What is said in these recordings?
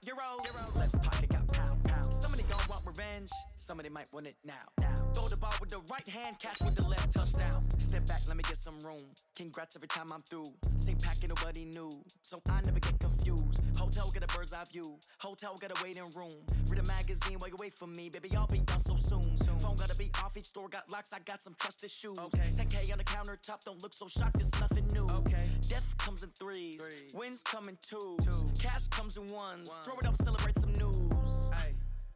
Euros. Left pocket got pound, pound. Somebody gon' want revenge. Somebody might want it now. Throw the ball with the right hand, catch with the left, touchdown. Step back, let me get some room. Congrats every time I'm through. Same packet, nobody knew, so I never get confused. Hotel get a bird's eye view. Hotel got a waiting room. Read a magazine while you wait for me, baby. I'll be done so soon. Phone gotta be off, each store got locks. I got some trusted shoes. 10K on the countertop, don't look so shocked. It's nothing new. Death comes in threes. Wins come in twos. Cash comes in ones. Throw it up, celebrate some news.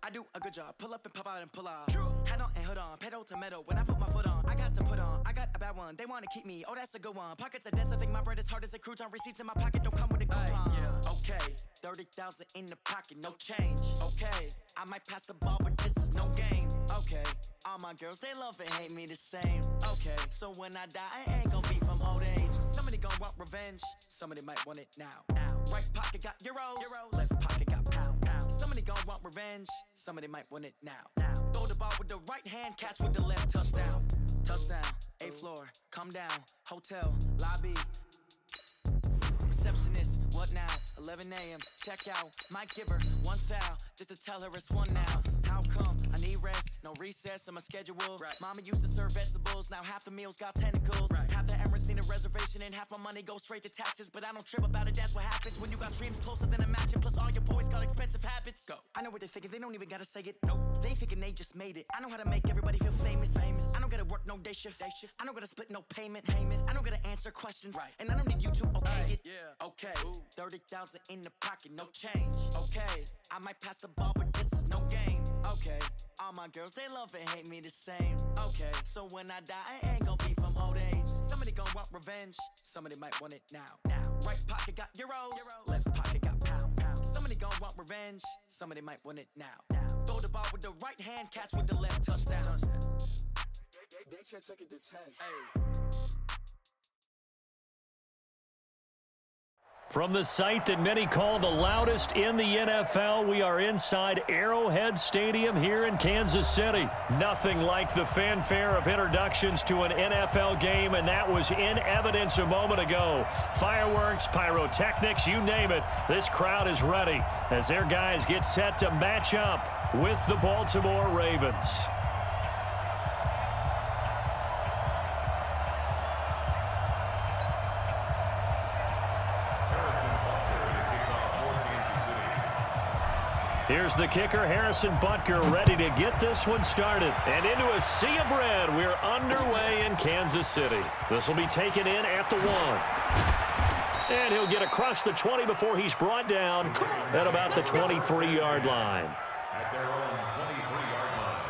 I do a good job. Pull up and pop out and pull out. Head on and hood on. Pedal to metal. When I put my foot on, I got to put on. I got a bad one. They want to keep me. Oh, that's a good one. Pockets are dense. I think my bread is hard as a crouton. Receipts in my pocket don't come with a coupon. Okay, 30,000 in the pocket, no change. Okay, I might pass the ball, but this is no game. Okay, all my girls, they love and hate me the same. Okay, so when I die, I ain't gonna be from old age. Somebody gonna want revenge. Somebody might want it now. Right pocket got euros. Left pocket got pound. Somebody gonna want revenge. Somebody might want it now. Throw the ball with the right hand, catch with the left, touchdown. Touchdown, 8th floor, come down. Hotel, lobby. Receptionist, what now? 11 a.m., check out. Might give her one foul, just to tell her it's one now. How come? I need rest, no recess in my schedule. Mama used to serve vegetables, now half the meals got tentacles. Half the Emirates need a reservation and half my money goes straight to taxes. But I don't trip about it, that's what happens when you got dreams closer than a match. And plus all your boys got expensive habits. Go. I know what they're thinking, they don't even gotta say it. Nope. They thinking they just made it. I know how to make everybody feel famous. I don't gotta work no day shift. I don't gotta split no payment. I don't gotta answer questions. And I don't need you to okay it. Okay, 30,000 in the pocket, no change. Okay, I might pass the ball, but this is no game. Okay, all my girls, they love and hate me the same. Okay, so when I die, I ain't gonna be from old age. Somebody gon' want revenge. Somebody might want it now. Right pocket got euros. Left pocket got pound. Somebody gon' want revenge. Somebody might want it now. Throw the ball with the right hand, catch with the left, touchdown. They can't take it to 10. From the site that many call the loudest in the NFL, we are inside Arrowhead Stadium here in Kansas City. Nothing like the fanfare of introductions to an NFL game, and that was in evidence a moment ago. Fireworks, pyrotechnics, you name it. This crowd is ready as their guys get set to match up with the Baltimore Ravens. Here's the kicker, Harrison Butker, ready to get this one started. And into a sea of red, we're underway in Kansas City. This will be taken in at the 1. And he'll get across the 20 before he's brought down at about the 23-yard line. At their own 23-yard line.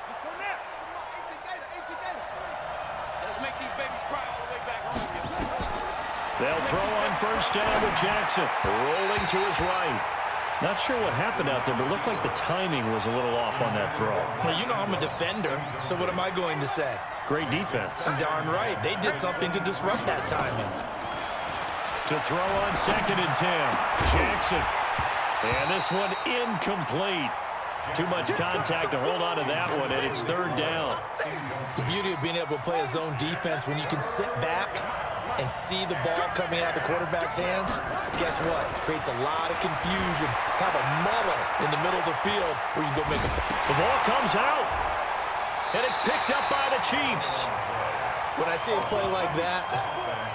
Let's go now. Come on, 18 Gator. Let's make these babies cry all the way back home. They'll throw on first down with Jackson, rolling to his right. Not sure what happened out there, but it looked like the timing was a little off on that throw. Well, you know I'm a defender, so what am I going to say? Great defense. Darn right. They did something to disrupt that timing. To throw on 2nd and 10, Jackson. And this one incomplete. Too much contact to hold on to that one, and it's 3rd down. The beauty of being able to play a zone defense when you can sit back and see the ball coming out of the quarterback's hands, guess what? Creates a lot of confusion, kind of a muddle in the middle of the field where you go make a play. The ball comes out, and it's picked up by the Chiefs. When I see a play like that,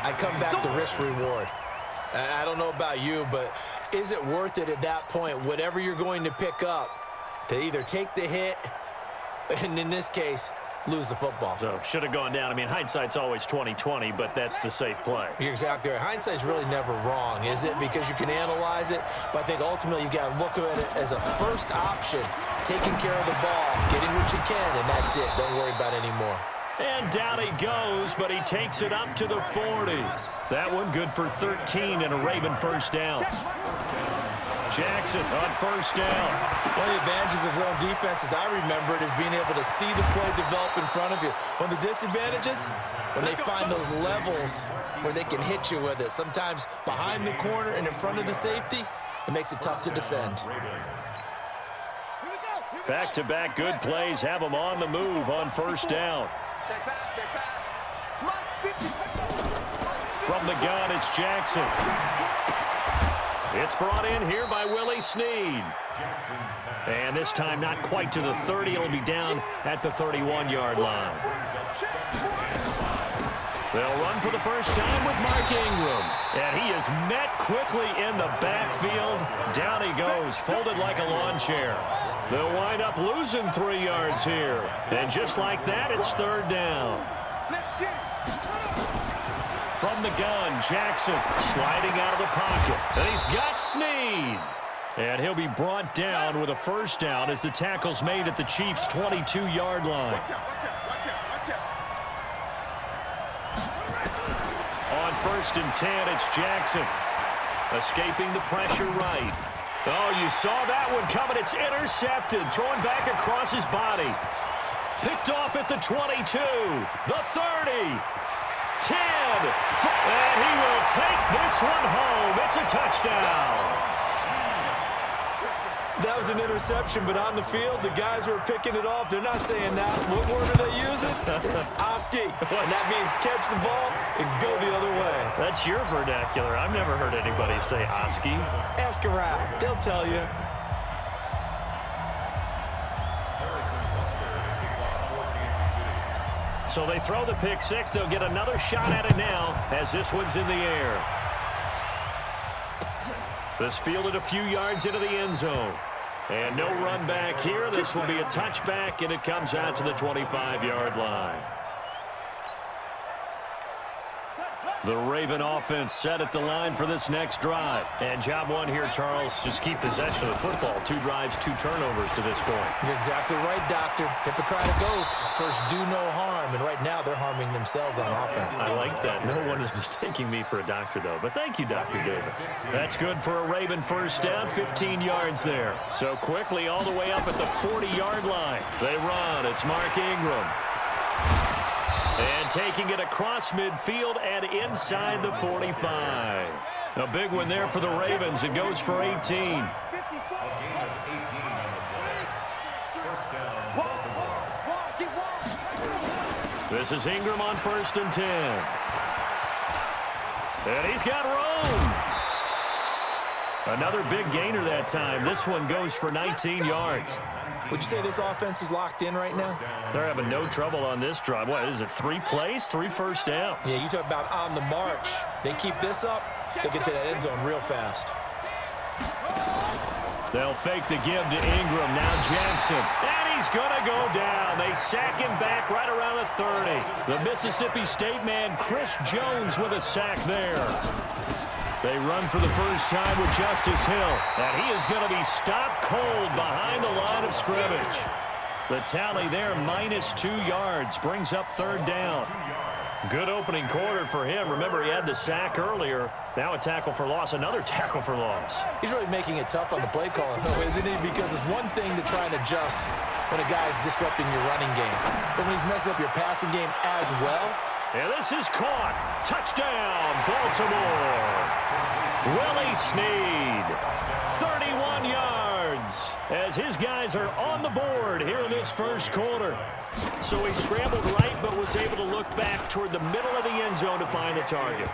I come back to risk-reward. I don't know about you, but is it worth it at that point, whatever you're going to pick up, to either take the hit, and in this case, lose the football? So, should have gone down. I mean, hindsight's always 20/20, but that's the safe play. You're exactly right. Hindsight's really never wrong, is it? Because you can analyze it, but I think ultimately you got to look at it as a first option, taking care of the ball, getting what you can, and that's it. Don't worry about it anymore. And down he goes, but he takes it up to the 40. That one good for 13 and a Raven first down. Jackson on first down. One of the advantages of zone defense, as I remember it, is being able to see the play develop in front of you. One of the disadvantages, when they find those levels where they can hit you with it, sometimes behind the corner and in front of the safety, it makes it tough to defend. Back-to-back good plays have them on the move on first down. Check back. From the gun, it's Jackson. It's brought in here by Willie Snead. And this time not quite to the 30. It'll be down at the 31-yard line. They'll run for the first time with Mark Ingram. And he is met quickly in the backfield. Down he goes, folded like a lawn chair. They'll wind up losing 3 yards here. And just like that, it's third down. From the gun, Jackson sliding out of the pocket. And he's got Snead. And he'll be brought down with a first down as the tackle's made at the Chiefs' 22-yard line. On 1st and 10, it's Jackson. Escaping the pressure right. Oh, you saw that one coming. It's intercepted. Thrown back across his body. Picked off at the 22. The 30. 10. And he will take this one home. It's a touchdown. That was an interception, but on the field, the guys who are picking it off, they're not saying that. What word are they using? It's Oski. And that means catch the ball and go the other way. That's your vernacular. I've never heard anybody say Oski. Ask around. They'll tell you. So they throw the pick six. They'll get another shot at it now as this one's in the air. This fielded a few yards into the end zone. And no run back here. This will be a touchback, and it comes out to the 25-yard line. The Raven offense set at the line for this next drive. And job one here, Charles, just keep possession of the football. 2 drives, 2 turnovers to this point. You're exactly right, Doctor. Hippocratic oath. First, do no harm. And right now, they're harming themselves on offense. I like that. No one is mistaking me for a doctor, though. But thank you, Dr. Davis. That's good for a Raven first down, 15 yards there. So quickly all the way up at the 40-yard line. They run. It's Mark Ingram. And taking it across midfield and inside the 45. A big one there for the Ravens. It goes for 18. This is Ingram on 1st and 10. And he's got room. Another big gainer that time. This one goes for 19 yards. Would you say this offense is locked in right now? They're having no trouble on this drive. What is it, 3 plays, 3 first downs? Yeah, you talk about on the march. They keep this up, they'll get to that end zone real fast. They'll fake the give to Ingram. Now Jackson. And he's going to go down. They sack him back right around the 30. The Mississippi State man, Chris Jones, with a sack there. They run for the first time with Justice Hill. And he is going to be stopped cold behind the line of scrimmage. The tally there, -2 yards, brings up third down. Good opening quarter for him. Remember, he had the sack earlier. Now a tackle for loss, another tackle for loss. He's really making it tough on the play caller, though, isn't he? Because it's one thing to try and adjust when a guy's disrupting your running game. But when he's messing up your passing game as well. And this is caught. Touchdown, Baltimore. Willie Snead, 31 yards, as his guys are on the board here in this first quarter. So he scrambled right, but was able to look back toward the middle of the end zone to find the target.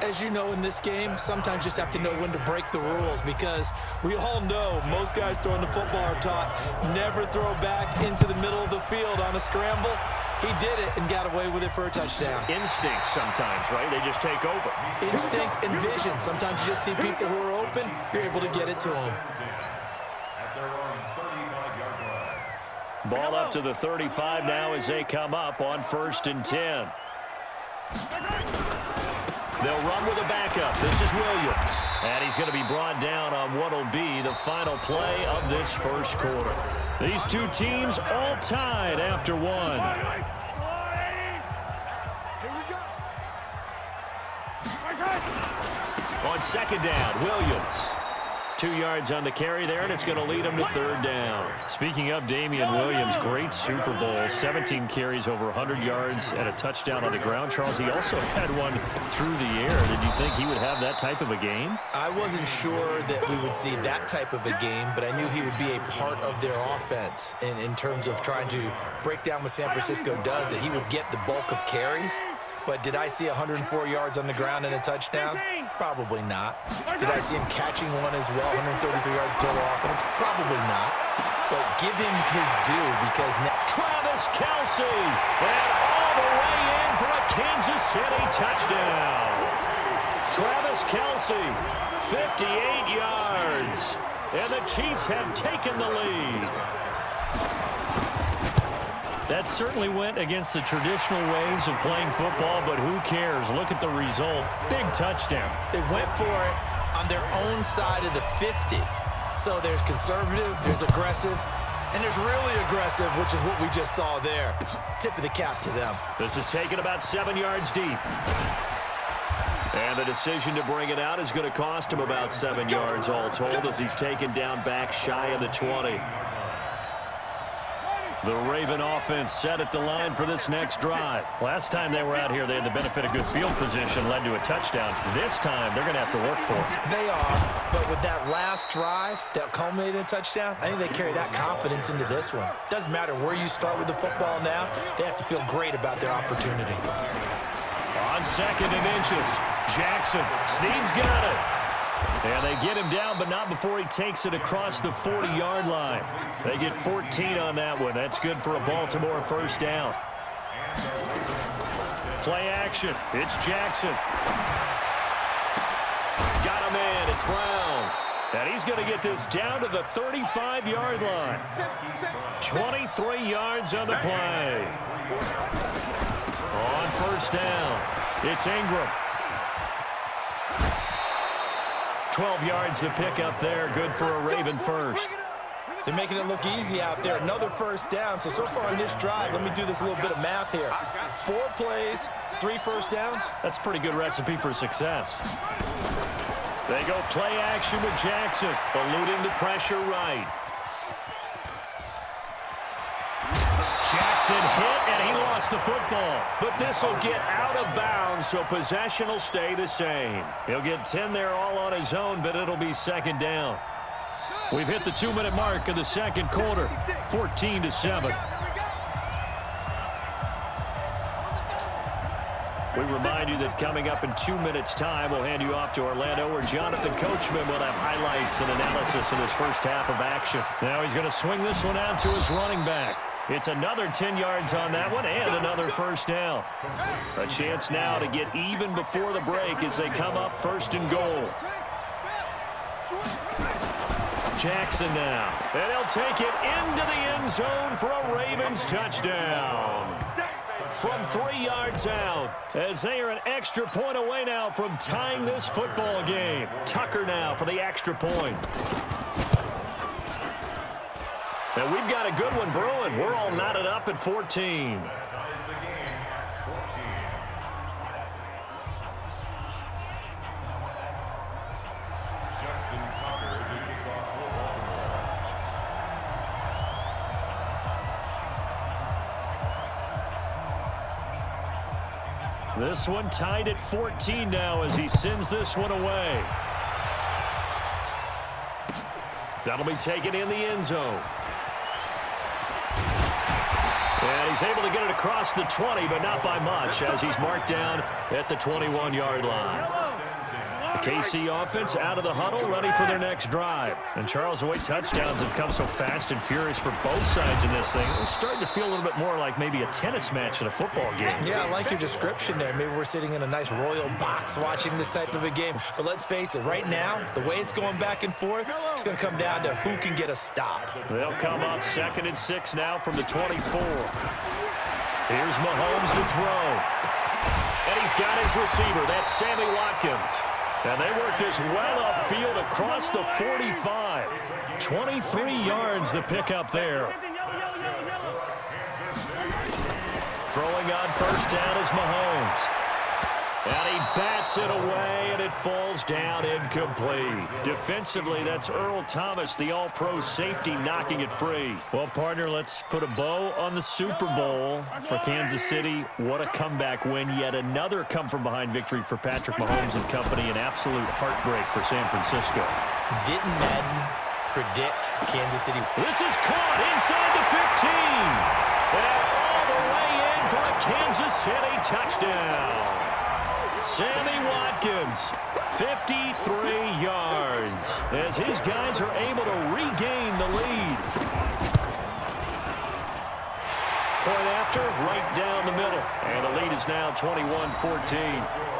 As you know, in this game, sometimes you just have to know when to break the rules, because we all know most guys throwing the football are taught never throw back into the middle of the field on a scramble. He did it and got away with it for a touchdown. Instinct sometimes, right? They just take over. Instinct and vision. Sometimes you just see people who are open, you're able to get it to them. Ball up to the 35 now as they come up on 1st and 10. They'll run with a backup. This is Williams. And he's going to be brought down on what will be the final play of this first quarter. These two teams all tied after one. On 2nd down, Williams. 2 yards on the carry there, and it's going to lead him to 3rd down. Speaking of Damian Williams, great Super Bowl. 17 carries, over 100 yards, and a touchdown on the ground. Charles, he also had one through the air. Did you think he would have that type of a game? I wasn't sure that we would see that type of a game, but I knew he would be a part of their offense in terms of trying to break down what San Francisco does, that he would get the bulk of carries. But did I see 104 yards on the ground and a touchdown? Probably not. Did I see him catching one as well, 133 yards of total offense? Probably not. But give him his due because Travis Kelce, and all the way in for a Kansas City touchdown. Travis Kelce, 58 yards, and the Chiefs have taken the lead. That certainly went against the traditional ways of playing football, but who cares? Look at the result. Big touchdown. They went for it on their own side of the 50. So there's conservative, there's aggressive, and there's really aggressive, which is what we just saw there. Tip of the cap to them. This is taken about 7 yards deep. And the decision to bring it out is going to cost him about 7 yards all told as he's taken down back shy of the 20. The Raven offense set at the line for this next drive. Last time they were out here, they had the benefit of good field position, led to a touchdown. This time, they're going to have to work for it. They are, but with that last drive that culminated in a touchdown, I think they carry that confidence into this one. Doesn't matter where you start with the football now, they have to feel great about their opportunity. On 2nd and inches, Jackson, Snead's got it. And they get him down, but not before he takes it across the 40-yard line. They get 14 on that one. That's good for a Baltimore first down. Play action. It's Jackson. Got him in. It's Brown. And he's going to get this down to the 35-yard line. 23 yards on the play. On first down, it's Ingram. 12 yards to pick up there. Good for a Raven first. They're making it look easy out there. Another first down. So far on this drive, let me do this little bit of math here. 4 plays, 3 first downs. That's a pretty good recipe for success. They go play action with Jackson, eluding the pressure right. Jackson hit, and he lost the football. But this will get out of bounds, so possession will stay the same. He'll get 10 there all on his own, but it'll be second down. We've hit the 2-minute mark of the second quarter, 14-7. We remind you that coming up in 2 minutes' time, we'll hand you off to Orlando, where Jonathan Coachman will have highlights and analysis in his first half of action. Now he's going to swing this one out to his running back. It's another 10 yards on that one and another first down. A chance now to get even before the break as they come up 1st and goal. Jackson now, and he'll take it into the end zone for a Ravens touchdown. From 3 yards out, as they are an extra point away now from tying this football game. Tucker now for the extra point. And we've got a good one brewing. We're all knotted up at 14. This one tied at 14 now as he sends this one away. That'll be taken in the end zone. And he's able to get it across the 20, but not by much, as he's marked down at the 21-yard line. The KC offense out of the huddle, ready for their next drive. And Charles, the way touchdowns have come so fast and furious for both sides in this thing, it's starting to feel a little bit more like maybe a tennis match in a football game. Yeah, I like your description there. Maybe we're sitting in a nice royal box watching this type of a game. But let's face it, right now, the way it's going back and forth, it's going to come down to who can get a stop. They'll come up 2nd and 6 now from the 24. Here's Mahomes to throw. And he's got his receiver. That's Sammy Watkins. And they work this well upfield across the 45. 23 yards to pick up there. Throwing on first down is Mahomes. And he bats it away, and it falls down incomplete. Defensively, that's Earl Thomas, the all-pro safety, knocking it free. Well, partner, let's put a bow on the Super Bowl for Kansas City. What a comeback win. Yet another come-from-behind victory for Patrick Mahomes and company. An absolute heartbreak for San Francisco. Didn't Madden predict Kansas City? This is caught inside the 15. And all the way in for a Kansas City touchdown. Sammy Watkins, 53 yards, as his guys are able to regain the lead. Point after, right down the middle. And the lead is now 21-14.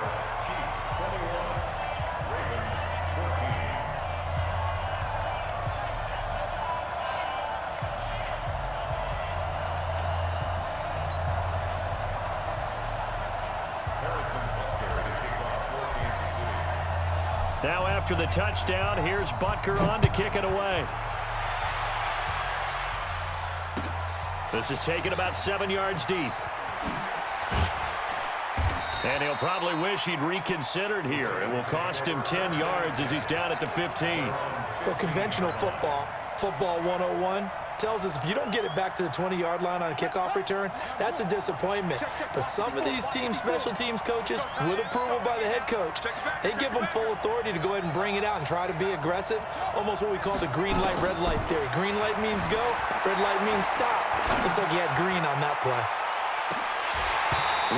Now after the touchdown, here's Butker on to kick it away. This is taken about 7 yards deep. And he'll probably wish he'd reconsidered here. It will cost him 10 yards as he's down at the 15. Well, conventional football 101, tells us if you don't get it back to the 20-yard line on a kickoff return, that's a disappointment. But some of these special teams coaches, with approval by the head coach, they give them full authority to go ahead and bring it out and try to be aggressive, almost what we call the green light, red light theory. Green light means go, red light means stop. Looks like he had green on that play.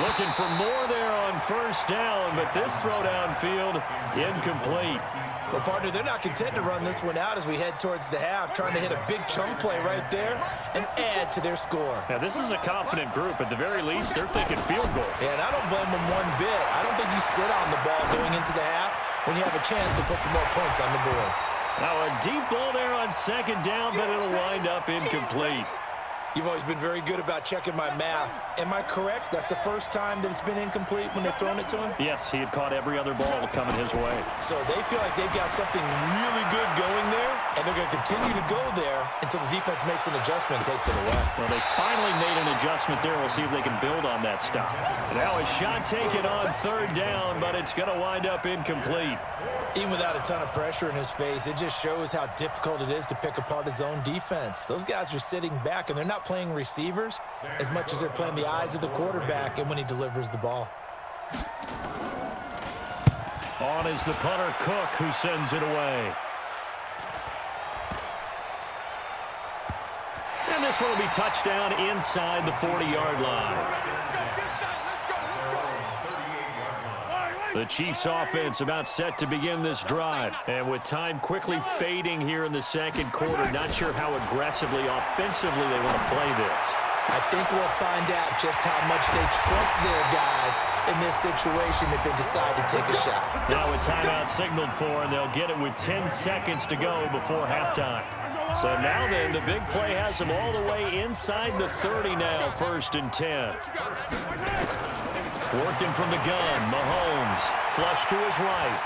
Looking for more there on first down, but this throw downfield incomplete. Well, partner, they're not content to run this one out as we head towards the half, trying to hit a big chunk play right there and add to their score. Now, this is a confident group. At the very least, they're thinking field goal. Yeah, and I don't blame them one bit. I don't think you sit on the ball going into the half when you have a chance to put some more points on the board. Now, a deep ball there on second down, but it'll wind up incomplete. You've always been very good about checking my math. Am I correct? That's the first time that it's been incomplete when they've thrown it to him? Yes, he had caught every other ball coming his way. So they feel like they've got something really good going there, and they're going to continue to go there until the defense makes an adjustment and takes it away. Well, they finally made an adjustment there. We'll see if they can build on that stop. Now a shot taken on third down, but it's going to wind up incomplete. Even without a ton of pressure in his face, it just shows how difficult it is to pick apart his own defense. Those guys are sitting back, and they're not playing receivers as much as they're playing the eyes of the quarterback and when he delivers the ball. On is the punter, Cook, who sends it away. And this one will be touchdown inside the 40-yard line. The Chiefs offense about set to begin this drive. And with time quickly fading here in the second quarter, not sure how aggressively, offensively they want to play this. I think we'll find out just how much they trust their guys in this situation if they decide to take a shot. Now a timeout signaled for, and they'll get it with 10 seconds to go before halftime. So now then, the big play has them all the way inside the 30 now, 1st and 10. Working from the gun, Mahomes, flush to his right.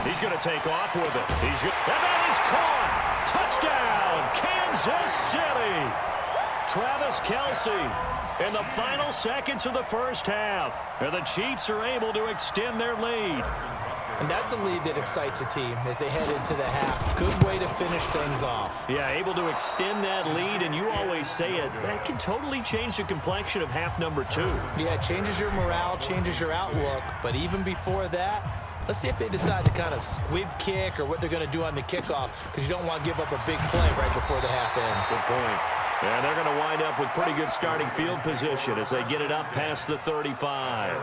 He's going to take off with it. And that is caught! Touchdown, Kansas City! Travis Kelce in the final seconds of the first half. And the Chiefs are able to extend their lead. And that's a lead that excites a team as they head into the half. Good way to finish things off. Yeah, able to extend that lead, and you always say it, that can totally change the complexion of half number 2. Yeah, it changes your morale, changes your outlook. But even before that, let's see if they decide to kind of squib kick or what they're going to do on the kickoff, because you don't want to give up a big play right before the half ends. Good point. And they're going to wind up with pretty good starting field position as they get it up past the 35.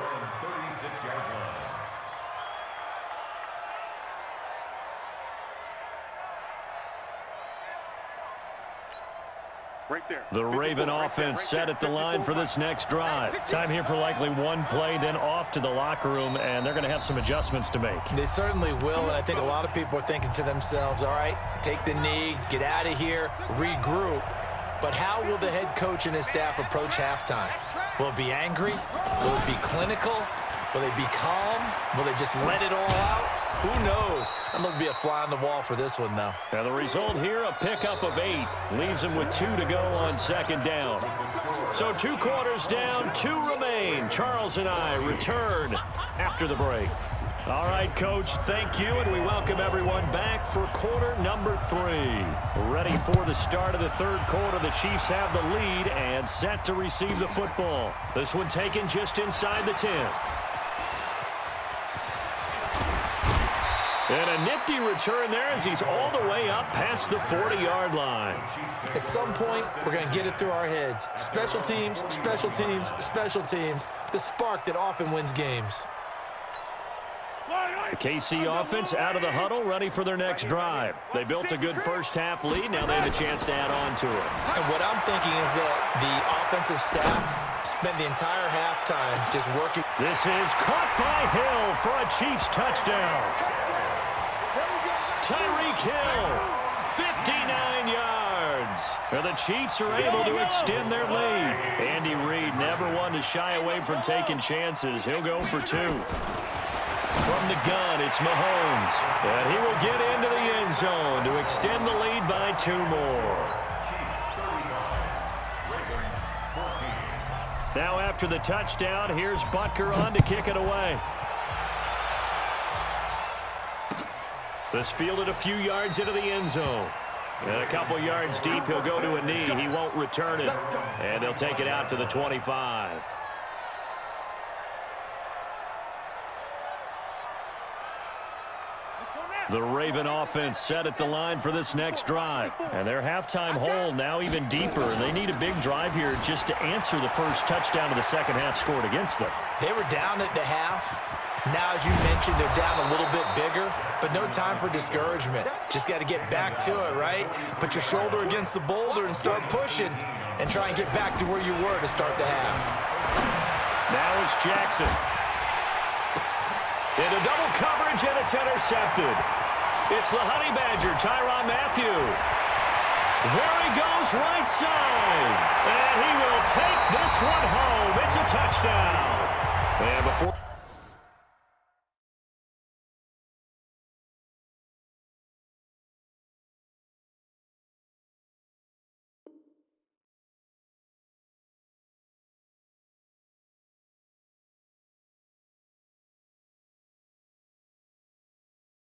Right there. The Raven offense set at the line for this next drive. Time here for likely one play, then off to the locker room, and they're going to have some adjustments to make. They certainly will, and I think a lot of people are thinking to themselves, all right, take the knee, get out of here, regroup. But how will the head coach and his staff approach halftime? Will it be angry? Will it be clinical? Will they be calm? Will they just let it all out? Who knows? I'm going to be a fly on the wall for this one, though. Now the result here, a pickup of 8. Leaves them with 2 to go on second down. So 2 quarters down, 2 remain. Charles and I return after the break. All right, Coach, thank you, and we welcome everyone back for quarter number 3. Ready for the start of the third quarter. The Chiefs have the lead and set to receive the football. This one taken just inside the 10. And a nifty return there as he's all the way up past the 40-yard line. At some point, we're going to get it through our heads. Special teams, special teams, special teams. The spark that often wins games. The KC offense out of the huddle, ready for their next drive. They built a good first-half lead. Now they have a chance to add on to it. And what I'm thinking is that the offensive staff spent the entire halftime just working. This is caught by Hill for a Chiefs touchdown. Tyreek Hill, 59 yards. And the Chiefs are able to extend their lead. Andy Reid never one to shy away from taking chances. He'll go for 2. From the gun, it's Mahomes. And he will get into the end zone to extend the lead by 2 more. Now after the touchdown, here's Butker on to kick it away. This fielded a few yards into the end zone. And a couple yards deep, he'll go to a knee. He won't return it. And they'll take it out to the 25. The Raven offense set at the line for this next drive. And their halftime hole now even deeper. They need a big drive here just to answer the first touchdown of the second half scored against them. They were down at the half. Now, as you mentioned, they're down a little bit bigger, but no time for discouragement. Just got to get back to it, right? Put your shoulder against the boulder and start pushing and try and get back to where you were to start the half. Now it's Jackson. Into double coverage, and it's intercepted. It's the Honey Badger, Tyrann Mathieu. There he goes, right side. And he will take this one home. It's a touchdown. And before...